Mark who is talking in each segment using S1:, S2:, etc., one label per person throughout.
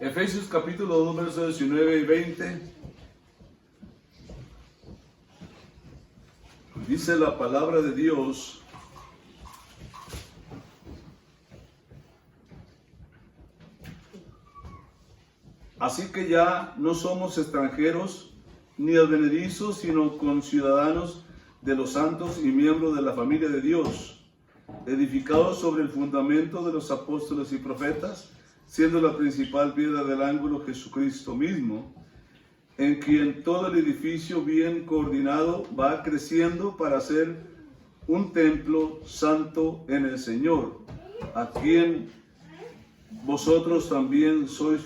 S1: Efesios capítulo 2, versos 19 y 20. Dice la palabra de Dios: así que ya no somos extranjeros ni advenedizos, sino conciudadanos de los santos y miembros de la familia de Dios, edificados sobre el fundamento de los apóstoles y profetas, siendo la principal piedra del ángulo Jesucristo mismo, en quien todo el edificio bien coordinado va creciendo para ser un templo santo en el Señor, a quien vosotros también sois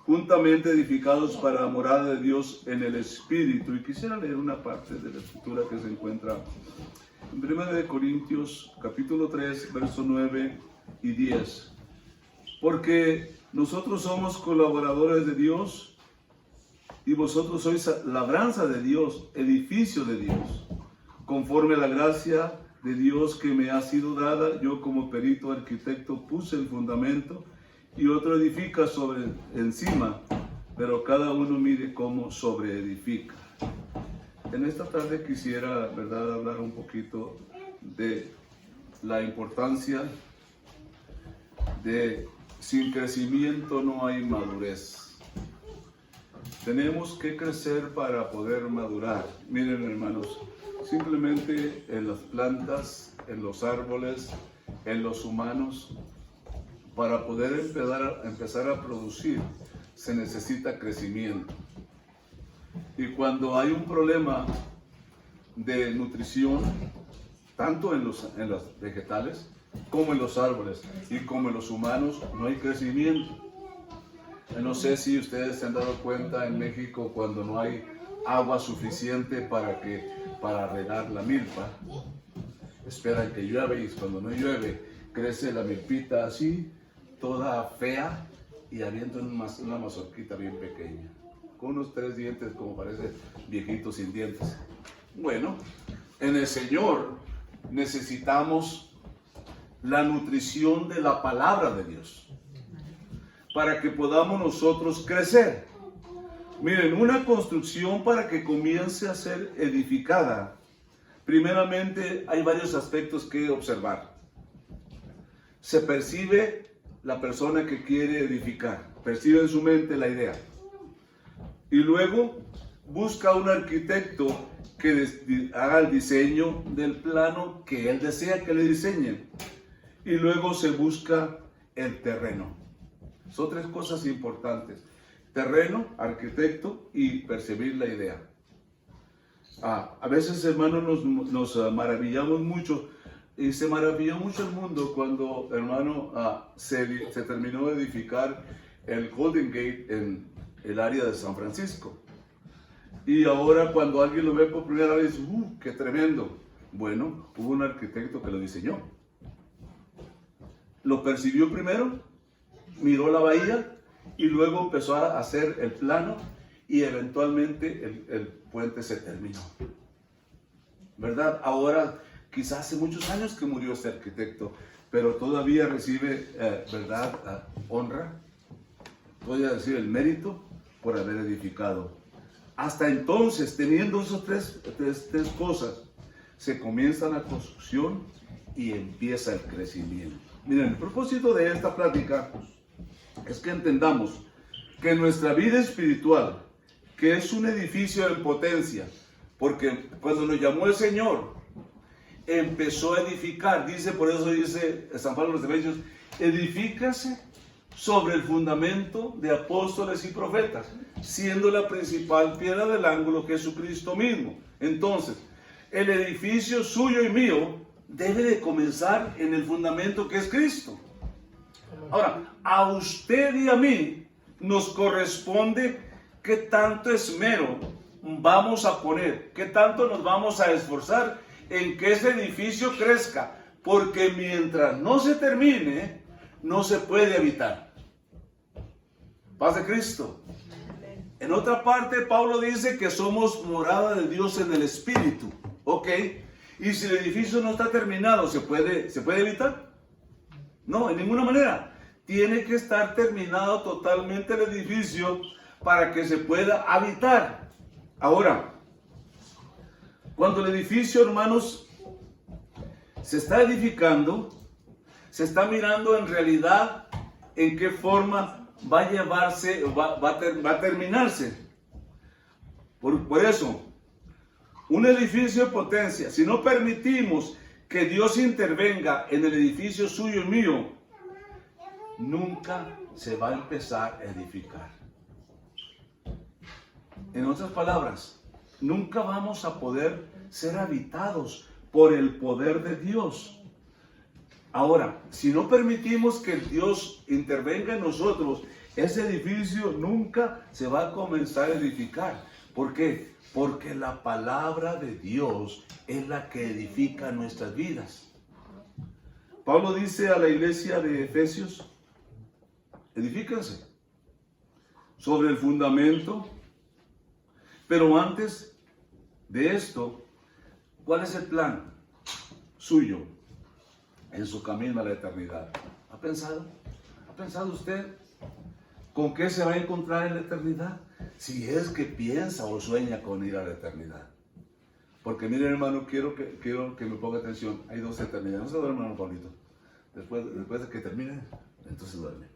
S1: juntamente edificados para la morada de Dios en el Espíritu. Y quisiera leer una parte de la escritura que se encuentra en 1 Corintios capítulo 3, versos 9 y 10. Porque nosotros somos colaboradores de Dios y vosotros sois labranza de Dios, edificio de Dios, conforme a la gracia de Dios que me ha sido dada. Yo como perito arquitecto puse el fundamento y otro edifica sobre encima, pero cada uno mire cómo sobreedifica. En esta tarde quisiera, ¿verdad?, hablar un poquito de la importancia de sin crecimiento no hay madurez. Tenemos que crecer para poder madurar. Miren, hermanos, simplemente en las plantas, en los árboles, en los humanos, para poder empezar a producir, se necesita crecimiento. Y cuando hay un problema de nutrición, tanto en los vegetales, como en los árboles y como en los humanos, no hay crecimiento. No sé si ustedes se han dado cuenta en México cuando no hay agua suficiente para regar la milpa, esperan que llueve, y cuando no llueve crece la milpita así, toda fea, y avienta una mazorquita bien pequeña, con unos 3 dientes, como parece viejito sin dientes. Bueno, en el Señor necesitamos la nutrición de la palabra de Dios para que podamos nosotros crecer. Miren, una construcción para que comience a ser edificada, primeramente hay varios aspectos que observar. Se percibe la persona que quiere edificar, percibe en su mente la idea, y luego busca un arquitecto que haga el diseño del plano que él desea que le diseñen. Y luego se busca el terreno. Son 3 cosas importantes: terreno, arquitecto y percibir la idea. A veces, hermanos, nos maravillamos mucho, y se maravilló mucho el mundo cuando, hermano, se terminó de edificar el Golden Gate en el área de San Francisco. Y ahora cuando alguien lo ve por primera vez, ¡qué tremendo! Bueno, hubo un arquitecto que lo diseñó. Lo percibió primero, miró la bahía y luego empezó a hacer el plano, y eventualmente el puente se terminó. ¿Verdad? Ahora, quizás hace muchos años que murió este arquitecto, pero todavía recibe, ¿verdad?, honra, voy a decir el mérito por haber edificado. Hasta entonces, teniendo esas tres cosas, se comienza la construcción y empieza el crecimiento. Miren, el propósito de esta plática es que entendamos que nuestra vida espiritual, que es un edificio en potencia, porque cuando nos llamó el Señor, empezó a edificar, por eso dice San Pablo a los Efesios, edifícase sobre el fundamento de apóstoles y profetas, siendo la principal piedra del ángulo Jesucristo mismo. Entonces, el edificio suyo y mío debe de comenzar en el fundamento que es Cristo. Ahora, a usted y a mí nos corresponde qué tanto esmero vamos a poner, qué tanto nos vamos a esforzar en que ese edificio crezca, porque mientras no se termine, no se puede habitar. Paz de Cristo. En otra parte, Pablo dice que somos morada de Dios en el Espíritu. ¿Ok? Y si el edificio no está terminado, ¿se puede habitar? No, en ninguna manera. tiene que estar terminado totalmente el edificio para que se pueda habitar. Ahora, cuando el edificio, hermanos, se está edificando, se está mirando en realidad en qué forma va a llevarse, va a terminarse. Por eso, un edificio de potencia, si no permitimos que Dios intervenga en el edificio suyo y mío, nunca se va a empezar a edificar. En otras palabras, nunca vamos a poder ser habitados por el poder de Dios. Ahora, si no permitimos que Dios intervenga en nosotros, ese edificio nunca se va a comenzar a edificar. ¿Por qué? Porque la palabra de Dios es la que edifica nuestras vidas. Pablo dice a la iglesia de Efesios, edifíquense sobre el fundamento. Pero antes de esto, ¿cuál es el plan suyo en su camino a la eternidad? ¿Ha pensado? ¿Ha pensado usted con qué se va a encontrar en la eternidad? Si es que piensa o sueña con ir a la eternidad. Porque miren, hermano, quiero que me ponga atención. Hay dos eternidades. No se duerme, hermano Paulito. Después de que termine, entonces duerme.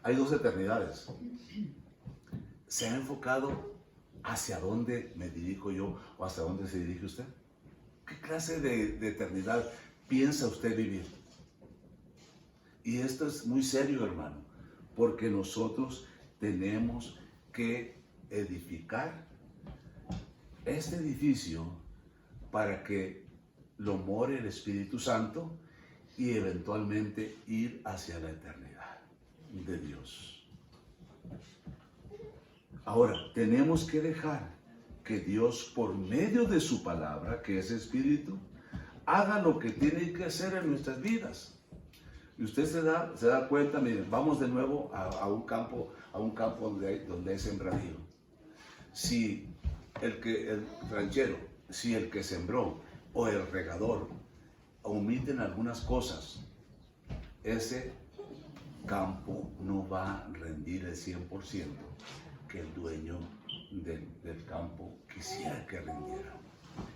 S1: Hay dos eternidades. ¿Se ha enfocado hacia dónde me dirijo yo o hacia dónde se dirige usted? ¿Qué clase de eternidad piensa usted vivir? Y esto es muy serio, hermano, porque nosotros tenemos que edificar este edificio para que lo more el Espíritu Santo y eventualmente ir hacia la eternidad de Dios. Ahora, tenemos que dejar que Dios, por medio de su palabra, que es Espíritu, haga lo que tiene que hacer en nuestras vidas. Y usted se da cuenta, miren, vamos de nuevo a un campo donde hay sembradío. Si el ranchero, si el que sembró o el regador omiten algunas cosas, ese campo no va a rendir el 100% que el dueño del campo quisiera que rindiera.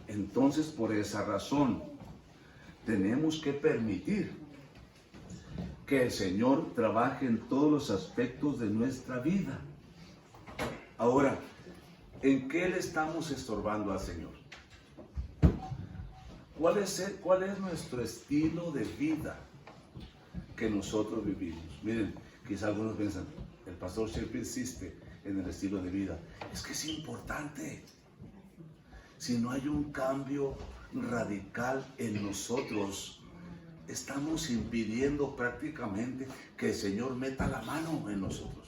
S1: Entonces, por esa razón, tenemos que permitir que el Señor trabaje en todos los aspectos de nuestra vida. Ahora, ¿en qué le estamos estorbando al Señor? ¿Cuál es nuestro estilo de vida que nosotros vivimos? Miren, quizá algunos piensan, el pastor siempre insiste en el estilo de vida. Es que es importante. Si no hay un cambio radical en nosotros, estamos impidiendo prácticamente que el Señor meta la mano en nosotros.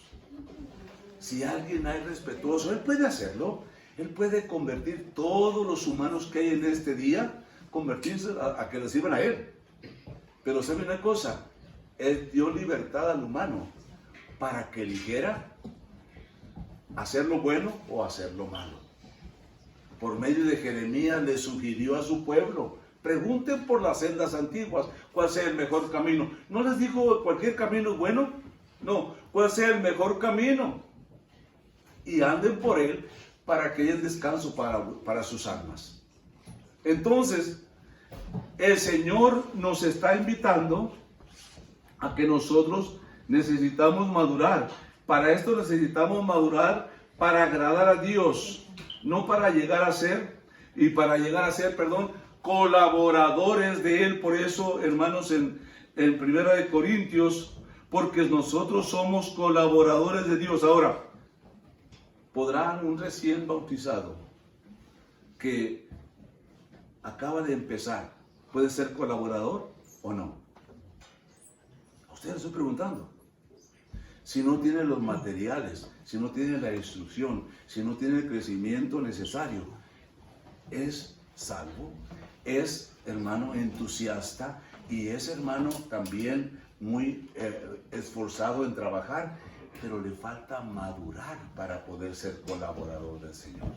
S1: Si alguien es respetuoso, Él puede hacerlo. Él puede convertir todos los humanos que hay en este día, convertirse a que le sirvan a Él. Pero ¿sabe una cosa? Él dio libertad al humano para que eligiera hacer lo bueno o hacer lo malo. Por medio de Jeremías le sugirió a su pueblo: pregunten por las sendas antiguas cuál sea el mejor camino. ¿No les dijo cualquier camino es bueno? No, cuál sea el mejor camino. Y anden por él para que haya descanso para sus almas. Entonces, el Señor nos está invitando a que nosotros necesitamos madurar. Para esto necesitamos madurar para agradar a Dios, no para llegar a ser, colaboradores de Él. Por eso, hermanos, en 1 Corintios, porque nosotros somos colaboradores de Dios. Ahora, ¿podrán un recién bautizado que acaba de empezar, puede ser colaborador o no? A usted le estoy preguntando. Si no tiene los materiales, si no tiene la instrucción, si no tiene el crecimiento necesario, ¿es salvo? ¿Es hermano entusiasta? Y es hermano también muy esforzado en trabajar, pero le falta madurar para poder ser colaborador del Señor.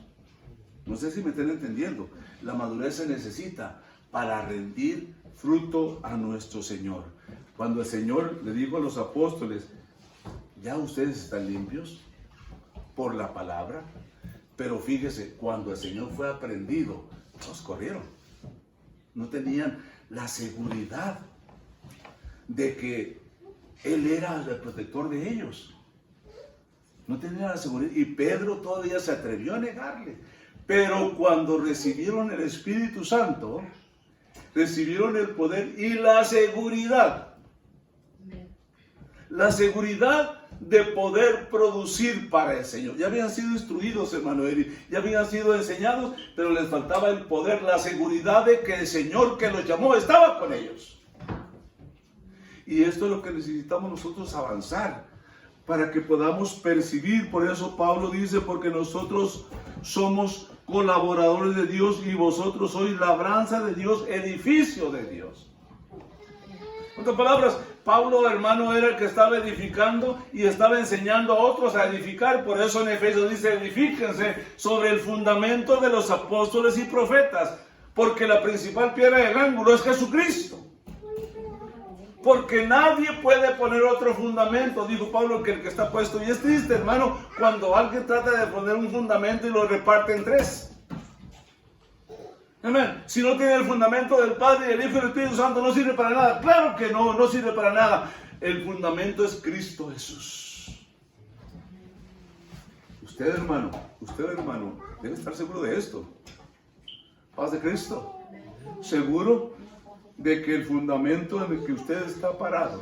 S1: No sé si me están entendiendo. La madurez se necesita para rendir fruto a nuestro Señor, Cuando el Señor le dijo a los apóstoles, ya ustedes están limpios por la palabra, pero fíjese, cuando el Señor fue aprendido, todos corrieron. No tenían la seguridad de que Él era el protector de ellos. No tenían la seguridad. Y Pedro todavía se atrevió a negarle. Pero cuando recibieron el Espíritu Santo, recibieron el poder y la seguridad. La seguridad de poder producir para el Señor. Ya habían sido instruidos, hermano Eri, ya habían sido enseñados, pero les faltaba el poder, la seguridad de que el Señor que los llamó estaba con ellos. Y esto es lo que necesitamos nosotros avanzar, para que podamos percibir. Por eso Pablo dice, porque nosotros somos colaboradores de Dios y vosotros sois labranza de Dios, edificio de Dios. En otras palabras, Pablo, hermano, era el que estaba edificando y estaba enseñando a otros a edificar. Por eso en Efesios dice, edifíquense sobre el fundamento de los apóstoles y profetas, porque la principal piedra del ángulo es Jesucristo. Porque nadie puede poner otro fundamento, dijo Pablo, que el que está puesto. Y es triste, hermano, cuando alguien trata de poner un fundamento y lo reparte en tres. Amén. Si no tiene el fundamento del Padre, el Hijo y el Espíritu Santo, no sirve para nada. Claro que no, no sirve para nada. El fundamento es Cristo Jesús. Usted, hermano, debe estar seguro de esto. Paz de Cristo. Seguro de que el fundamento en el que usted está parado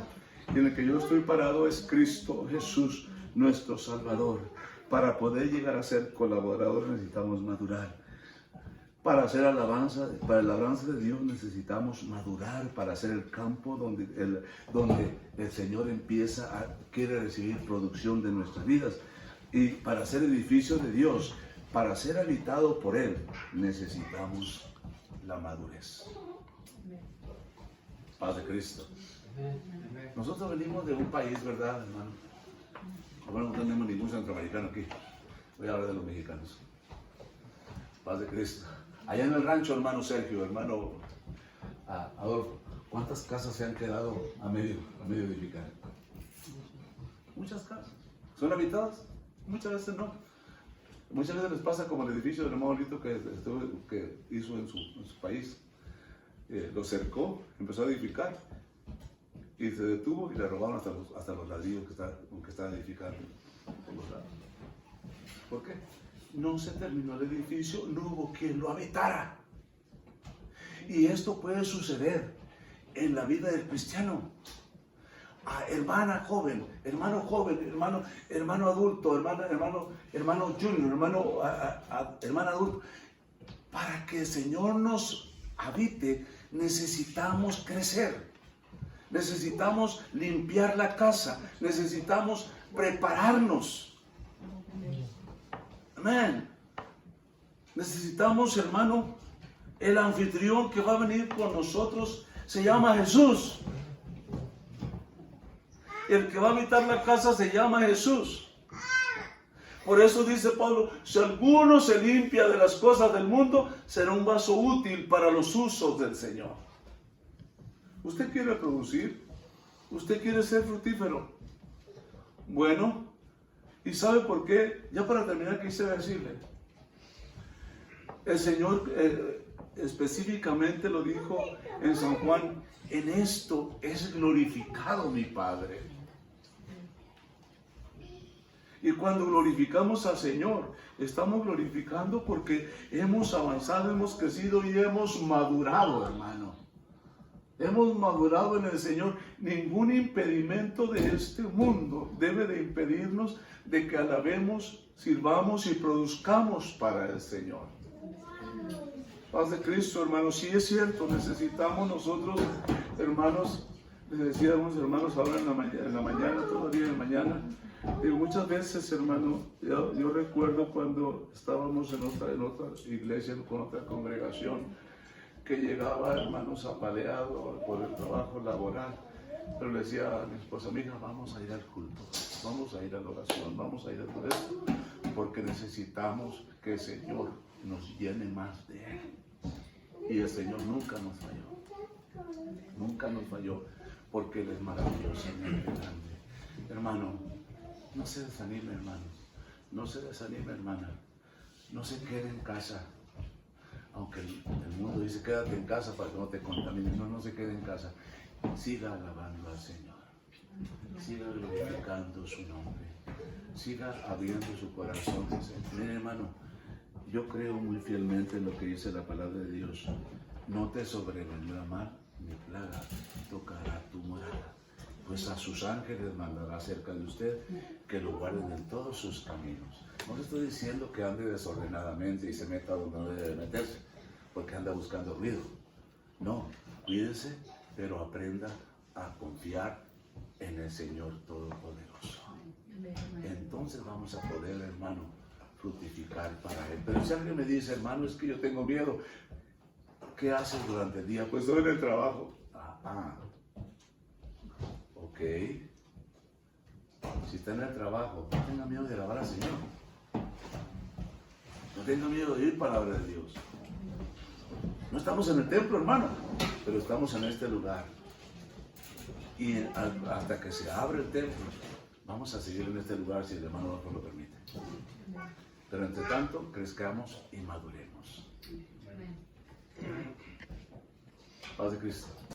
S1: y en el que yo estoy parado es Cristo Jesús, nuestro Salvador. Para poder llegar a ser colaboradores necesitamos madurar. Para hacer alabanza, para la alabanza de Dios necesitamos madurar, para hacer el campo donde el Señor quiere recibir producción de nuestras vidas. Y para ser edificio de Dios, para ser habitado por Él, necesitamos la madurez. Paz de Cristo. Nosotros venimos de un país, ¿verdad, hermano? Bueno, no tenemos ningún centroamericano aquí. Voy a hablar de los mexicanos. Paz de Cristo. Allá en el rancho, hermano Sergio, hermano Adolfo, ¿cuántas casas se han quedado a medio edificar? Muchas casas. ¿Son habitadas? Muchas veces no. Muchas veces les pasa como el edificio del hermano Lito que hizo en su país. Lo cercó, empezó a edificar y se detuvo y le robaron hasta los ladrillos que estaban edificando por los lados. ¿Por qué? No se terminó el edificio, no hubo quien lo habitara. Y esto puede suceder en la vida del cristiano. Hermana joven, hermano adulto, hermano junior, hermana adulto. Para que el Señor nos habite, necesitamos crecer. Necesitamos limpiar la casa. Necesitamos prepararnos. Amén. Necesitamos, hermano, el anfitrión que va a venir con nosotros se llama Jesús. El que va a habitar la casa se llama Jesús. Por eso dice Pablo, si alguno se limpia de las cosas del mundo, será un vaso útil para los usos del Señor. ¿Usted quiere producir? ¿Usted quiere ser fructífero? Bueno, ¿y sabe por qué? Ya para terminar quisiera decirle, el Señor específicamente lo dijo en San Juan, en esto es glorificado mi Padre. Y cuando glorificamos al Señor, estamos glorificando porque hemos avanzado, hemos crecido y hemos madurado, hermano. Hemos madurado en el Señor. Ningún impedimento de este mundo debe de impedirnos de que alabemos, sirvamos y produzcamos para el Señor. Paz de Cristo, hermanos. Sí es cierto, necesitamos nosotros, hermanos, les decíamos, hermanos, ahora en la mañana, todavía en la mañana, y muchas veces, hermano, yo recuerdo cuando estábamos en otra iglesia, con otra congregación, que llegaba, hermanos, apaleado por el trabajo laboral, pero le decía a mi esposa, mija, vamos a ir al culto, vamos a ir a la oración, vamos a ir a todo esto, porque necesitamos que el Señor nos llene más de Él. Y el Señor nunca nos falló, porque Él es maravillosamente grande. Hermano, no se desanime, hermano. No se desanime, hermana. No se quede en casa. Aunque el mundo dice quédate en casa para que no te contamines. No, no se quede en casa. Siga alabando al Señor. Siga glorificando su nombre. Siga abriendo su corazón. Mire, hermano, yo creo muy fielmente en lo que dice la palabra de Dios. No te sobrevendrá mal ni plaga tocará tu morada, pues a sus ángeles mandará cerca de usted que lo guarden en todos sus caminos. No le estoy diciendo que ande desordenadamente y se meta donde no debe meterse, porque anda buscando ruido. No, cuídese, pero aprenda a confiar en el Señor Todopoderoso. Entonces vamos a poder, hermano, fructificar para Él. Pero si alguien me dice, hermano, es que yo tengo miedo, ¿qué haces durante el día? Pues estoy en el trabajo. Ok. Si está en el trabajo, no tenga miedo de alabar al Señor. No tenga miedo de ir palabra de Dios. No estamos en el templo, hermano, pero estamos en este lugar. Y hasta que se abre el templo, vamos a seguir en este lugar si el hermano nos lo permite. Pero entre tanto, crezcamos y maduremos. Paz de Cristo.